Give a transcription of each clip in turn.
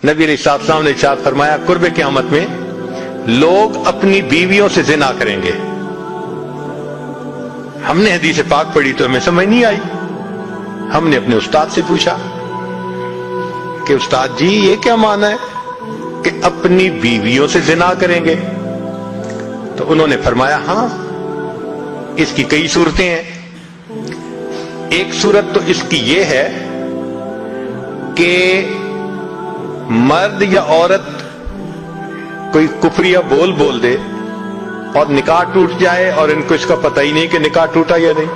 नबी अलैहिस्सलाम ने इरशाद फरमाया कुर्ब क़यामत में लोग अपनी बीवियों से जिना करेंगे। हमने हदीस पाक पढ़ी तो हमें समझ नहीं आई। हमने अपने उस्ताद से पूछा कि उस्ताद जी ये क्या माना है कि अपनी बीवियों से जिना करेंगे? तो उन्होंने फरमाया हाँ, इसकी कई सूरतें हैं। एक सूरत तो इसकी ये है कि मर्द या औरत कोई कुफरिया बोल दे और निकाह टूट जाए और इनको इसका पता ही नहीं कि निकाह टूटा या नहीं।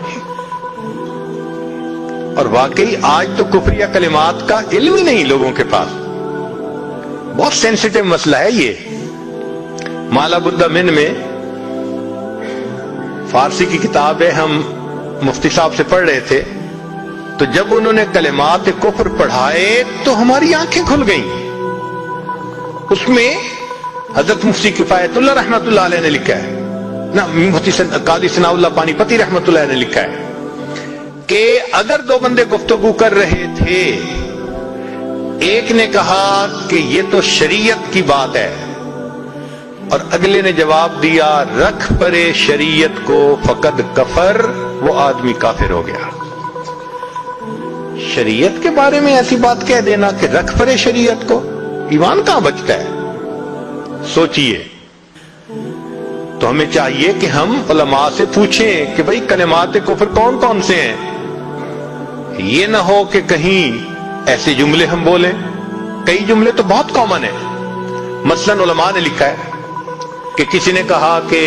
और वाकई आज तो कुफरिया कलिमात का इल्म ही नहीं लोगों के पास। बहुत सेंसिटिव मसला है ये। माला बुद्दा मिन में फारसी की किताब है, हम मुफ्ती साहब से पढ़ रहे थे, तो जब उन्होंने कलिमात कुफ्र पढ़ाए तो हमारी आंखें खुल गईं। उसमें हजरत मुफ्ती किफायतुल्लाह रहमतुल्लाह अलैह ने लिखा है ना, मुफ्ती कादी सनाउल्लाह पानीपती रहमतुल्लाह ने लिखा है कि अगर दो बंदे गुफ्तगू कर रहे थे, एक ने कहा कि ये तो शरीयत की बात है और अगले ने जवाब दिया रख परे शरीयत को फकद कफर, वो आदमी काफिर हो गया। शरीयत के बारे में ऐसी बात कह देना कि रख परे शरीयत को, ईमान कहां बचता है? सोचिए। तो हमें चाहिए कि हम उलमा से पूछें कि भाई कलिमात कुफ्र कौन कौन से हैं। ये ना हो कि कहीं ऐसे जुमले हम बोले, कई जुमले तो बहुत कॉमन है। मसलन उलमा ने लिखा है कि किसी ने कहा कि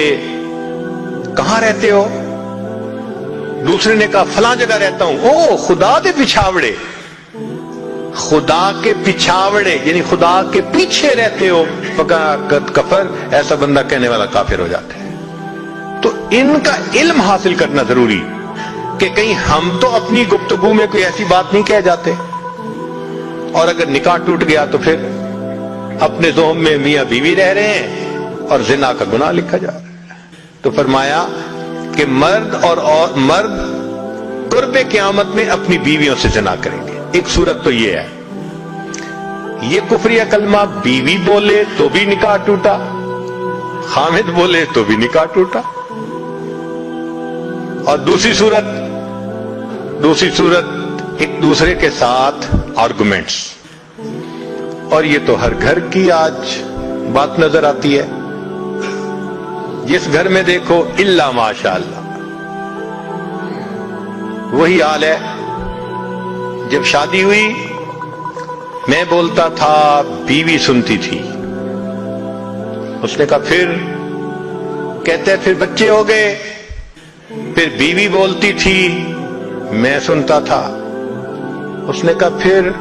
कहां रहते हो, दूसरे ने कहा फलां जगह रहता हूं। ओ खुदा दे पिछावड़े, खुदा के पिछावड़े यानी खुदा के पीछे रहते हो, फकद कफर, ऐसा बंदा कहने वाला काफिर हो जाता है। तो इनका इल्म हासिल करना जरूरी कि कहीं हम तो अपनी गुफ्तगू में कोई ऐसी बात नहीं कह जाते, और अगर निकाह टूट गया तो फिर अपने ज़ोम में मियां बीवी रह रहे हैं और जिना का गुनाह लिखा जा रहा है। तो फरमाया कि मर्द कुर्बे क़यामत में अपनी बीवियों से जिना करेंगे। एक सूरत तो ये है, ये कुफरिया कलमा बीवी बोले तो भी निकाह टूटा, हामिद बोले तो भी निकाह टूटा। और दूसरी सूरत एक दूसरे के साथ आर्गुमेंट्स, और ये तो हर घर की आज बात नजर आती है। जिस घर में देखो इल्ला माशाअल्लाह वही हाल है। जब शादी हुई मैं बोलता था, बीवी सुनती थी। उसने कहा फिर, कहते फिर बच्चे हो गए, फिर बीवी बोलती थी मैं सुनता था। उसने कहा फिर,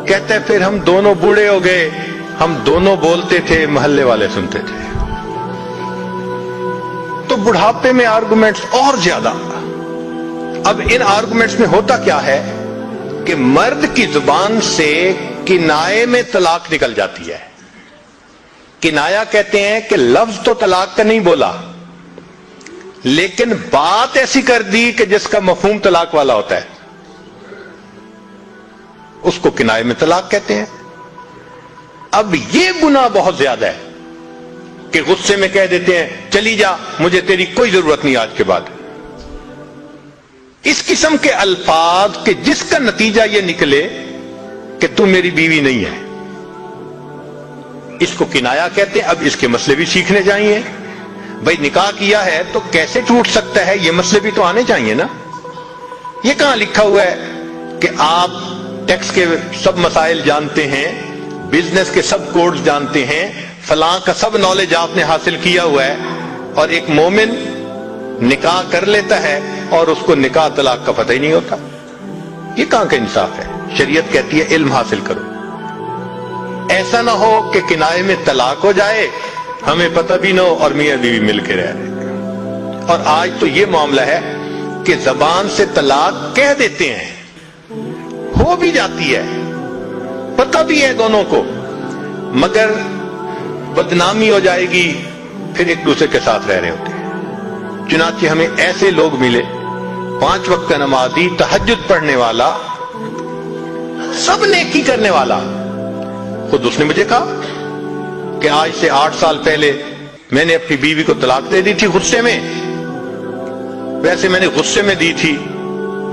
कहते फिर हम दोनों बूढ़े हो गए, हम दोनों बोलते थे, मोहल्ले वाले सुनते थे। तो बुढ़ापे में आर्गुमेंट्स और ज्यादा। अब इन आर्गुमेंट्स में होता क्या है कि मर्द की जुबान से किनाए में तलाक निकल जाती है। किनाया कहते हैं कि लफ्ज तो तलाक का नहीं बोला, लेकिन बात ऐसी कर दी कि जिसका मफहूम तलाक वाला होता है, उसको किनाए में तलाक कहते हैं। अब ये गुनाह बहुत ज्यादा है कि गुस्से में कह देते हैं चली जा, मुझे तेरी कोई जरूरत नहीं आज के बाद। इस किस्म के अल्फाज के जिसका नतीजा यह निकले कि तू मेरी बीवी नहीं है, इसको किनाया कहते हैं। अब इसके मसले भी सीखने चाहिए। भाई निकाह किया है तो कैसे टूट सकता है, ये मसले भी तो आने चाहिए ना। ये कहां लिखा हुआ है कि आप टैक्स के सब मसाइल जानते हैं, बिजनेस के सब कोड्स जानते हैं, फलां का सब नॉलेज आपने हासिल किया हुआ है, और एक मोमिन निकाह कर लेता है और उसको निकाह तलाक का पता ही नहीं होता। ये कहां का इंसाफ है? शरीयत कहती है इल्म हासिल करो। ऐसा ना हो कि किनाए में तलाक हो जाए, हमें पता भी ना हो और मियां बीवी मिलकर रह रहे। और आज तो ये मामला है कि जबान से तलाक कह देते हैं, हो भी जाती है, पता भी है दोनों को, मगर बदनामी हो जाएगी, फिर एक दूसरे के साथ रह रहे होते हैं। चुनांचे हमें ऐसे लोग मिले, 5 वक्त का नमाजी, तहज्जुद पढ़ने वाला, सब नेकी करने वाला, خود اس نے مجھے کہا کہ آج سے 8 سال پہلے میں نے اپنی بیوی کو طلاق دے دی تھی غصے میں. ویسے میں نے غصے میں دی تھی.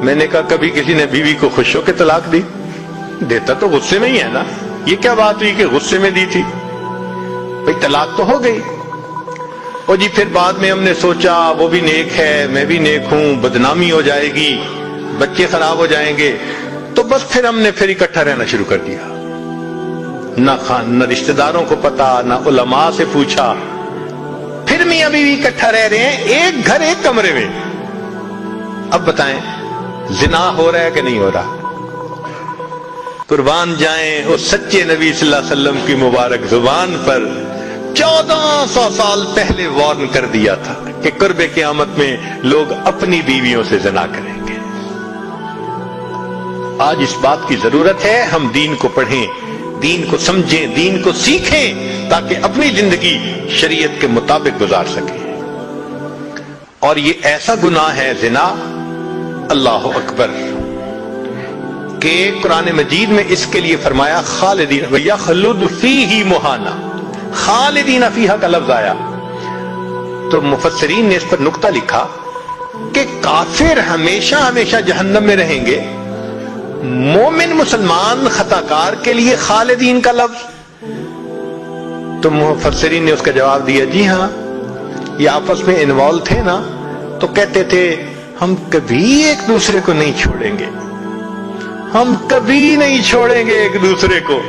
میں نے کہا کبھی کسی نے بیوی کو خوش ہو کے طلاق دی؟ دیتا تو غصے میں ہی ہے نا. یہ کیا بات ہوئی کہ غصے میں دی تھی؟ بھئی طلاق تو ہو گئی. اور جی پھر بعد میں ہم نے سوچا وہ بھی نیک ہے میں بھی نیک ہوں, بدنامی ہو جائے گی, بچے خراب ہو جائیں گے, تو بس پھر ہم نے پھر اکٹھا رہنا شروع کر دیا. نہ رشتہ داروں کو پتا, نہ علماء سے پوچھا. پھر میاں بیوی اکٹھا رہ رہے ہیں, ایک گھر ایک کمرے میں. اب بتائیں زنا ہو رہا ہے کہ نہیں ہو رہا؟ قربان جائیں اس سچے نبی صلی اللہ علیہ وسلم کی مبارک زبان پر 1400 سال پہلے وارن کر دیا تھا کہ قرب قیامت میں لوگ اپنی بیویوں سے زنا کریں گے. آج اس بات کی ضرورت ہے ہم دین کو پڑھیں, دین کو سمجھیں, دین کو سیکھیں تاکہ اپنی زندگی شریعت کے مطابق گزار سکیں. اور یہ ایسا گناہ ہے زنا, اللہ اکبر, کہ قرآن مجید میں اس کے لیے فرمایا خالدین وَيَخْلُدْ فِيهِ مُحَانًا. خالدین فیہا کا لفظ آیا تو مفسرین نے اس پر نقطہ لکھا کہ کافر ہمیشہ ہمیشہ جہنم میں رہیں گے, مومن مسلمان خطاکار کے لیے خالدین کا لفظ. تو مفسرین نے اس کا جواب دیا جی ہاں, یہ آپس میں انوالو تھے نا, تو کہتے تھے ہم کبھی ایک دوسرے کو نہیں چھوڑیں گے, ہم کبھی نہیں چھوڑیں گے ایک دوسرے کو.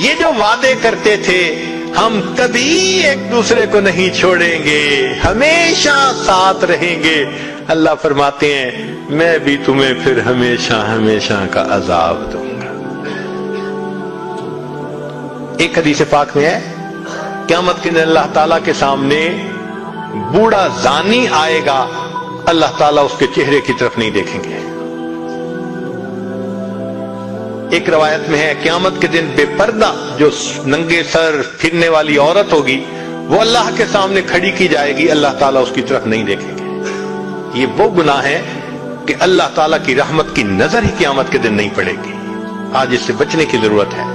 یہ جو وعدے کرتے تھے ہم کبھی ایک دوسرے کو نہیں چھوڑیں گے, ہمیشہ ساتھ رہیں گے, اللہ فرماتے ہیں میں بھی تمہیں پھر ہمیشہ ہمیشہ کا عذاب دوں گا. ایک حدیث پاک میں ہے قیامت کے دن اللہ تعالیٰ کے سامنے بوڑھا زانی آئے گا, اللہ تعالیٰ اس کے چہرے کی طرف نہیں دیکھیں گے. ایک روایت میں ہے قیامت کے دن بے پردہ جو ننگے سر پھرنے والی عورت ہوگی وہ اللہ کے سامنے کھڑی کی جائے گی, اللہ تعالیٰ اس کی طرف نہیں دیکھیں گے. یہ وہ گناہ ہے کہ اللہ تعالیٰ کی رحمت کی نظر ہی قیامت کے دن نہیں پڑے گی. آج اس سے بچنے کی ضرورت ہے.